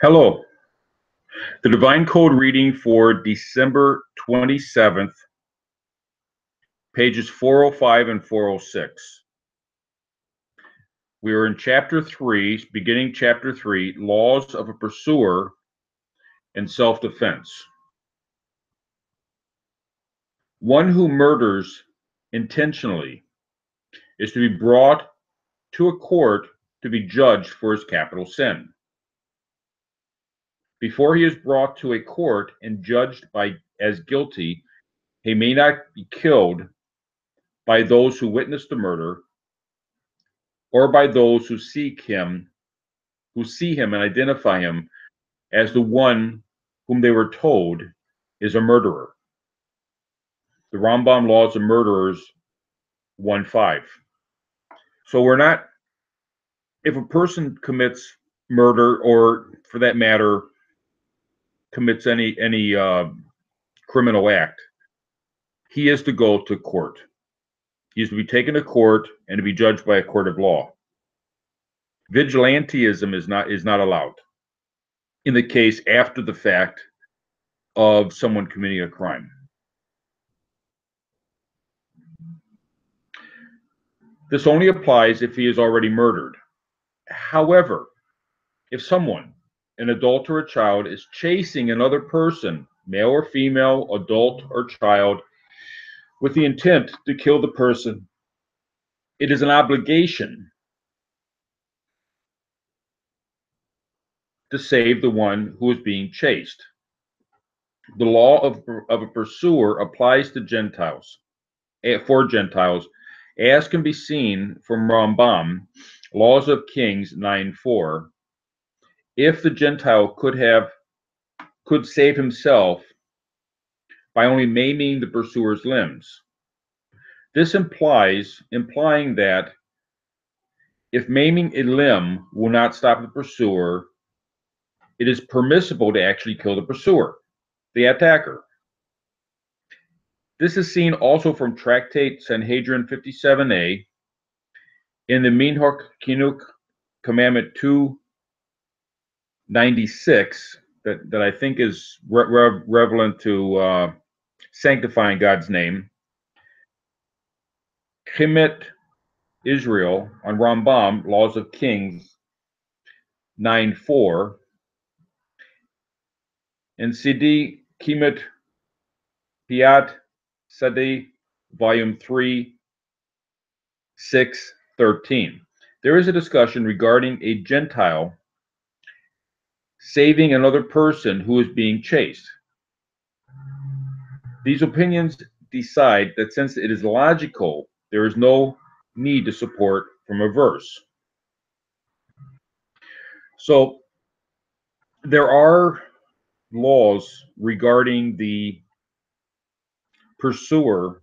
Hello. The Divine Code reading for December 27th, pages 405 and 406. We are in Chapter 3, beginning Chapter 3, Laws of a Pursuer and Self-Defense. One who murders intentionally is to be brought to a court to be judged for his capital sin. Before he is brought to a court and judged as guilty, he may not be killed by those who witnessed the murder, or by those who see him and identify him as the one whom they were told is a murderer. The Rambam Laws of Murderers 1:5. So if a person commits murder, or for that matter, commits any criminal act, he is to go to court. He is to be taken to court and to be judged by a court of law. Vigilantism is not allowed in the case after the fact of someone committing a crime. This only applies if he is already murdered. However, if someone, an adult or a child, is chasing another person, male or female, adult or child, with the intent to kill the person, it is an obligation to save the one who is being chased. The law of a pursuer applies to Gentiles, for Gentiles, as can be seen from Rambam, Laws of Kings 9:4. If the Gentile could save himself by only maiming the pursuer's limbs. This implying that if maiming a limb will not stop the pursuer, it is permissible to actually kill the pursuer, the attacker. This is seen also from Tractate Sanhedrin 57a, in the Minhag Chinuch Commandment 296, that I think is relevant to sanctifying God's name. Chimet Israel on Rambam, Laws of Kings 9:4, and Sidi Chimet Piat Sadi, Volume 3, 6:13. There is a discussion regarding a Gentile saving another person who is being chased. These opinions decide that since it is logical, there is no need to support from a verse. So there are laws regarding the pursuer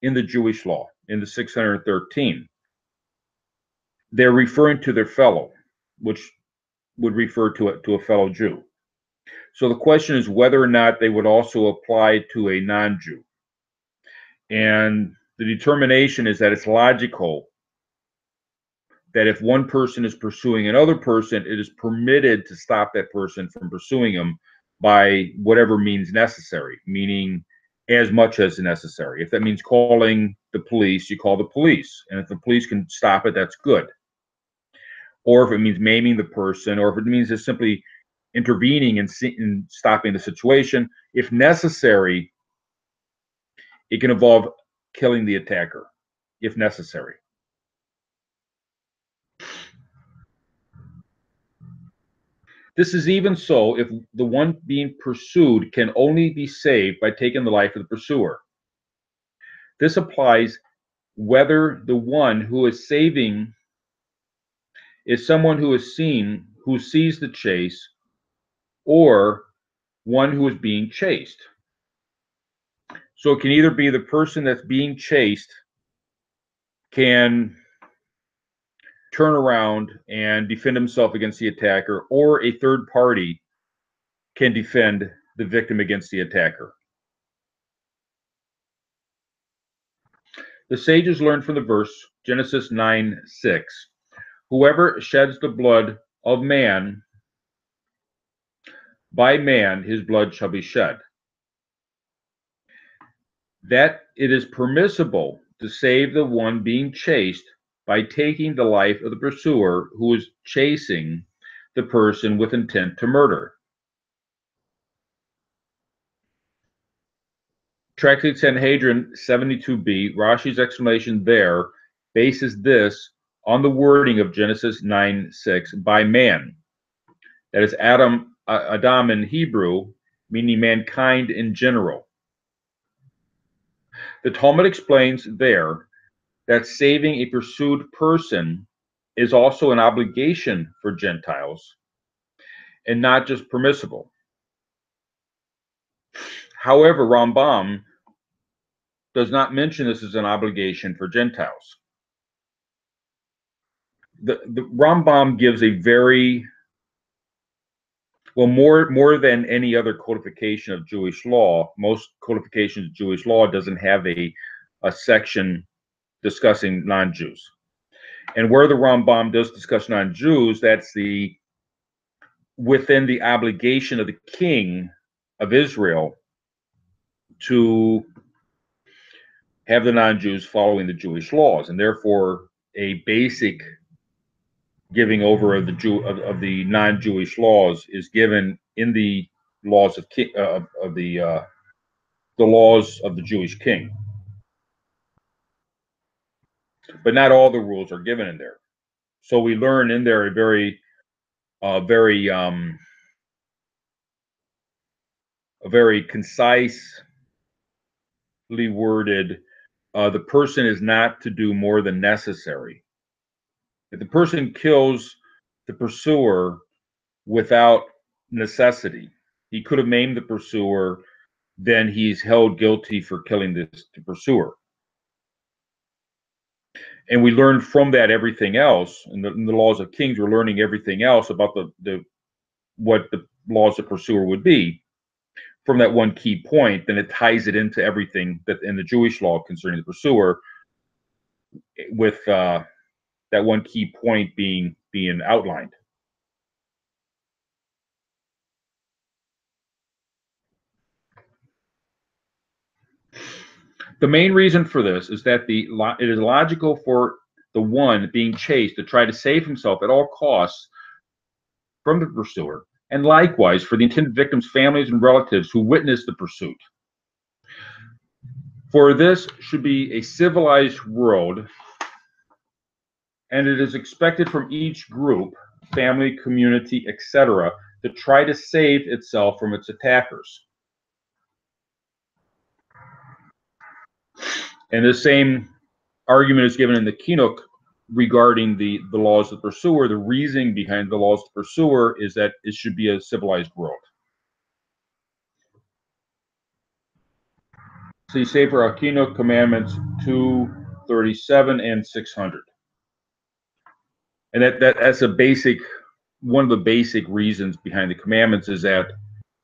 in the Jewish law, in the 613. They're referring to their fellow, which would refer to a fellow Jew. So the question is whether or not they would also apply to a non-Jew. And the determination is that it's logical that if one person is pursuing another person, it is permitted to stop that person from pursuing him by whatever means necessary, meaning as much as necessary. If that means calling the police, you call the police. And if the police can stop it, that's good. Or if it means maiming the person, or if it means just simply intervening and stopping the situation, if necessary, it can involve killing the attacker, if necessary. This is even so if the one being pursued can only be saved by taking the life of the pursuer. This applies whether the one who is saving is someone who sees the chase, or one who is being chased. So it can either be the person that's being chased can turn around and defend himself against the attacker, or a third party can defend the victim against the attacker. The sages learned from the verse, Genesis 9:6, whoever sheds the blood of man, by man his blood shall be shed. That it is permissible to save the one being chased by taking the life of the pursuer who is chasing the person with intent to murder. Tractate Sanhedrin 72b, Rashi's explanation there bases this on the wording of Genesis 9:6, by man. That is Adam in Hebrew, meaning mankind in general. The Talmud explains there that saving a pursued person is also an obligation for Gentiles and not just permissible. However, Rambam does not mention this as an obligation for Gentiles. The Rambam gives a very, well, more than any other codification of Jewish law. Most codifications of Jewish law doesn't have a section discussing non-Jews. And where the Rambam does discuss non-Jews, that's within the obligation of the king of Israel to have the non-Jews following the Jewish laws, and therefore a basic giving over of the non-Jewish laws is given in the laws of the laws of the Jewish king. But not all the rules are given in there. So we learn in there a very concisely worded, the person is not to do more than necessary. If the person kills the pursuer without necessity, he could have maimed the pursuer, then he's held guilty for killing the pursuer. And we learn from that everything else. In the laws of kings, we're learning everything else about what the laws of pursuer would be from that one key point. Then it ties it into everything that in the Jewish law concerning the pursuer, with that one key point being outlined. The main reason for this is that it is logical for the one being chased to try to save himself at all costs from the pursuer, and likewise for the intended victim's families and relatives who witnessed the pursuit. For this should be a civilized world, and it is expected from each group, family, community, etc., to try to save itself from its attackers. And the same argument is given in the Chinuch regarding the laws of the pursuer. The reasoning behind the laws of the pursuer is that it should be a civilized world. See Sefer HaChinuch Commandments 237 and 600. And that's a basic, one of the basic reasons behind the commandments is that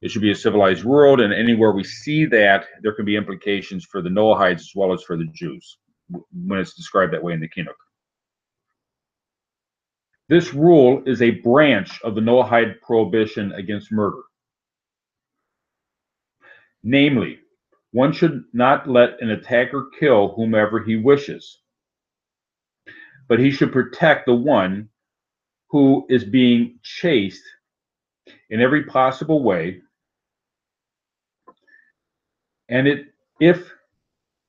it should be a civilized world, and anywhere we see that, there can be implications for the Noahites as well as for the Jews when it's described that way in the Chinuch. This rule is a branch of the Noahide prohibition against murder. Namely, one should not let an attacker kill whomever he wishes, but he should protect the one who is being chased in every possible way. And if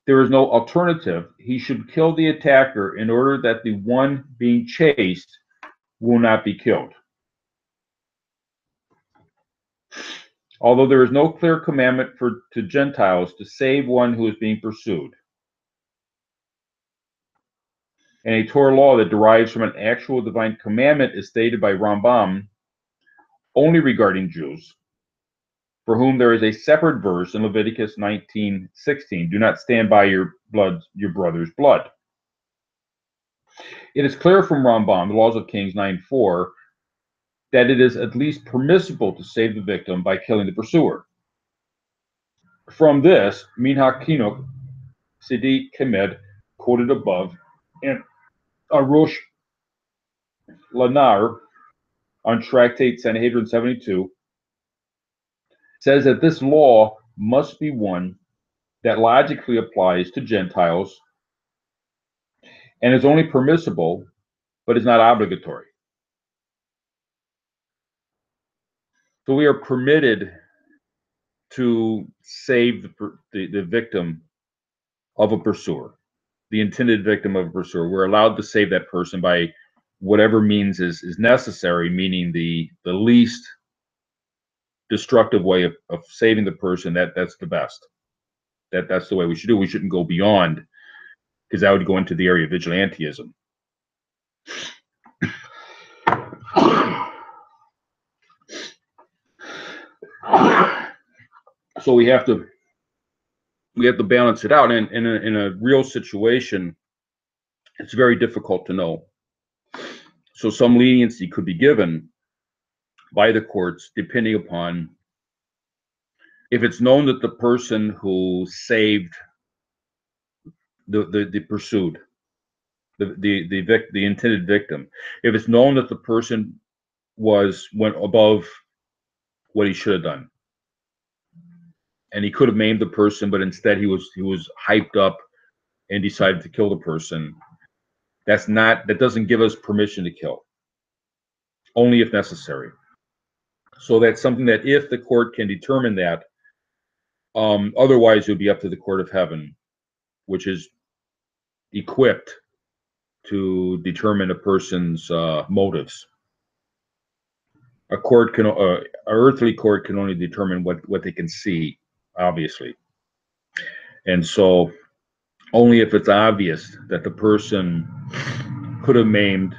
there is no alternative, he should kill the attacker in order that the one being chased will not be killed. Although there is no clear commandment to Gentiles to save one who is being pursued, and a Torah law that derives from an actual divine commandment is stated by Rambam only regarding Jews, for whom there is a separate verse in Leviticus 19:16, do not stand by your brother's blood. It is clear from Rambam, the Laws of Kings 9:4, that it is at least permissible to save the victim by killing the pursuer. From this, Minhag Chinuch, Sidi Kemed, quoted above, and Arush Lanar on Tractate Sanhedrin 72, says that this law must be one that logically applies to Gentiles and is only permissible, but is not obligatory. So we are permitted to save the victim of a pursuer, the intended victim of a pursuer. We're allowed to save that person by whatever means is necessary, meaning the least destructive way of saving the person. That's the best. That's the way we should do. We shouldn't go beyond, because that would go into the area of vigilantism. So we have to balance it out. And in a real situation, it's very difficult to know. So some leniency could be given by the courts depending upon if it's known that the person who saved the pursued, the intended victim, if it's known that the person went above what he should have done, and he could have maimed the person, but instead he was hyped up and decided to kill the person, that doesn't give us permission to kill, only if necessary. So that's something that if the court can determine that, otherwise it would be up to the court of heaven, which is equipped to determine a person's motives. A court can, an earthly court can only determine what they can see, obviously. And so only if it's obvious that the person could have maimed,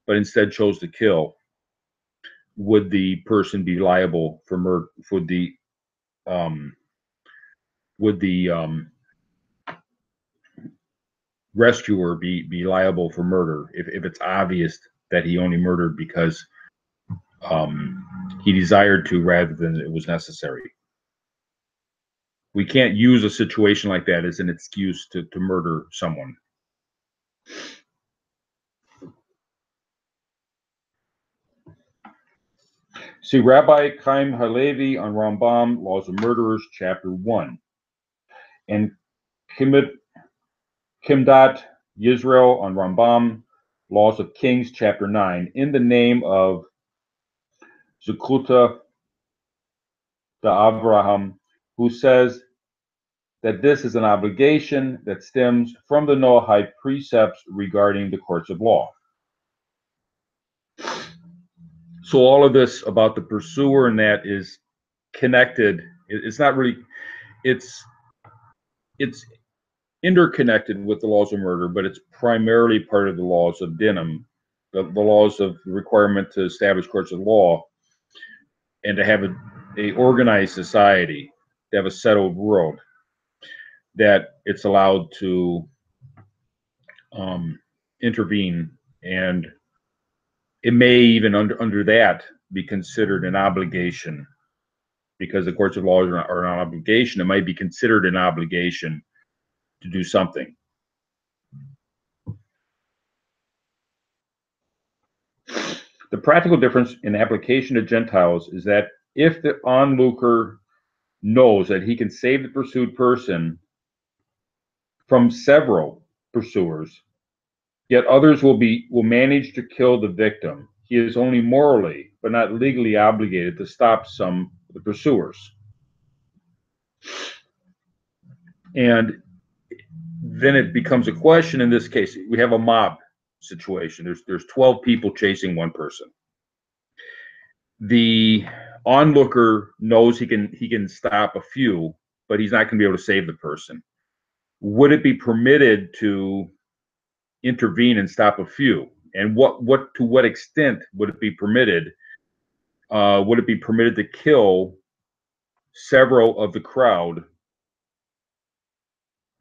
but instead chose to kill, would the person be liable for murder, would the rescuer be liable for murder if it's obvious that he only murdered because he desired to rather than it was necessary. We can't use a situation like that as an excuse to murder someone. See Rabbi Chaim Halevi on Rambam, Laws of Murderers, Chapter 1. And Kimdat Yisrael on Rambam, Laws of Kings, Chapter 9, in the name of Zukuta da Avraham, who says that this is an obligation that stems from the Noahide precepts regarding the courts of law. So all of this about the pursuer and that is connected. It's not really, it's interconnected with the laws of murder, but it's primarily part of the laws of Dinam, the laws of the requirement to establish courts of law and to have a organized society, to have a settled world, that it's allowed to intervene, and it may even under that be considered an obligation, because the courts of law are an obligation. It might be considered an obligation to do something. The practical difference in application to Gentiles is that if the onlooker knows that he can save the pursued person from several pursuers, yet others will manage to kill the victim, he is only morally, but not legally obligated to stop some of the pursuers. And then it becomes a question. In this case, we have a mob situation. There's 12 people chasing one person. The onlooker knows he can stop a few, but he's not going to be able to save the person. Would it be permitted to intervene and stop a few? And to what extent would it be permitted? Would it be permitted to kill several of the crowd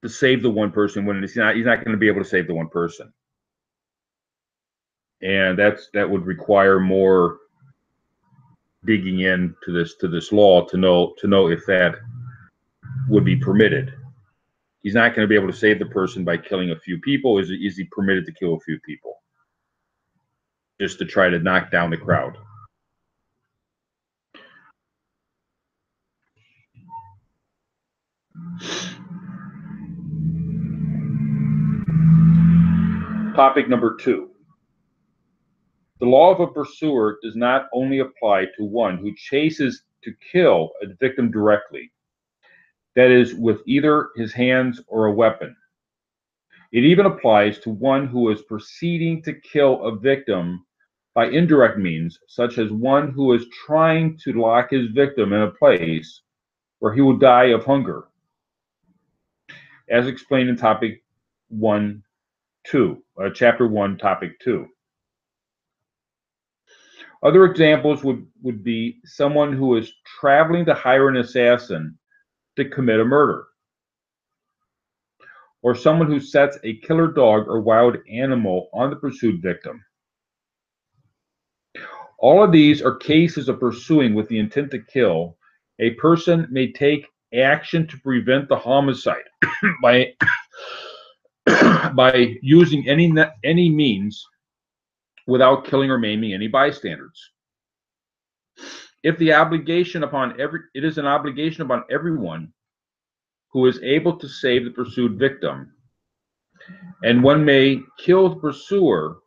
to save the one person when he's not going to be able to save the one person? And that would require more digging into this law to know if that would be permitted. He's not going to be able to save the person by killing a few people. Is he permitted to kill a few people just to try to knock down the crowd? Topic number 2. The law of a pursuer does not only apply to one who chases to kill a victim directly, that is, with either his hands or a weapon. It even applies to one who is proceeding to kill a victim by indirect means, such as one who is trying to lock his victim in a place where he will die of hunger, as explained in topic 1, 2, chapter 1, topic 2. Other examples would be someone who is traveling to hire an assassin to commit a murder, or someone who sets a killer dog or wild animal on the pursued victim. All of these are cases of pursuing with the intent to kill. A person may take action to prevent the homicide by by using any means without killing or maiming any bystanders. If the obligation upon it is an obligation upon everyone who is able to save the pursued victim, and one may kill the pursuer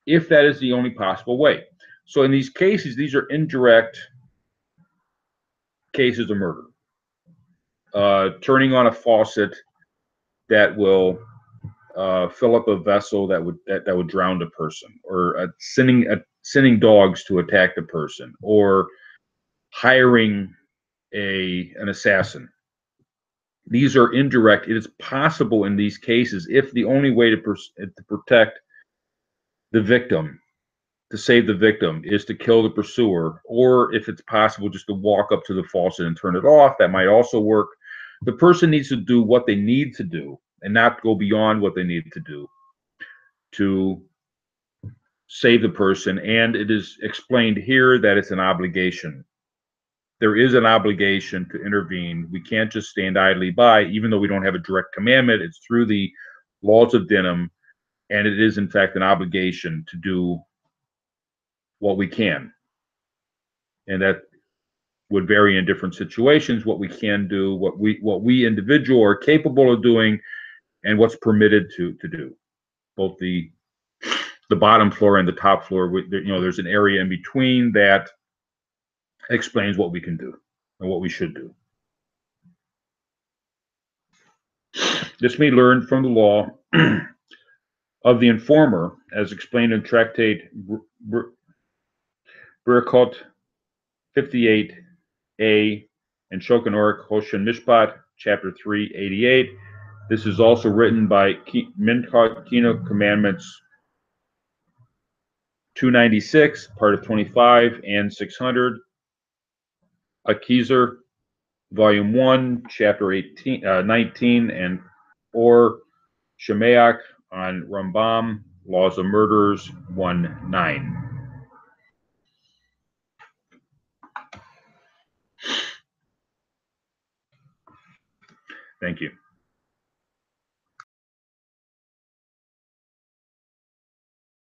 if that is the only possible way. So in these cases, these are indirect cases of murder. Turning on a faucet that will fill up a vessel that would drown the person, or sending dogs to attack the person, or hiring an assassin. These are indirect. It is possible in these cases, if the only way to protect the victim, to save the victim, is to kill the pursuer, or if it's possible just to walk up to the faucet and turn it off, that might also work. The person needs to do what they need to do and not go beyond what they need to do to save the person. And it is explained here that it's an obligation. There is an obligation to intervene. We can't just stand idly by, even though we don't have a direct commandment. It's through the laws of Denham, and it is in fact an obligation to do what we can. And that would vary in different situations, what we can do, what we individual are capable of doing, and what's permitted to do. Both the bottom floor and the top floor, there's an area in between that explains what we can do and what we should do. This may learn from the law of the informer, as explained in Tractate Berkot 58a and Shulchan Aruch Choshen Mishpat, chapter 388. This is also written by Minchot Kino Commandments 296, part of 25 and 600. Akizer, volume 1, chapter 19, and or Shemaiah on Rambam, Laws of Murders 1:9. Thank you.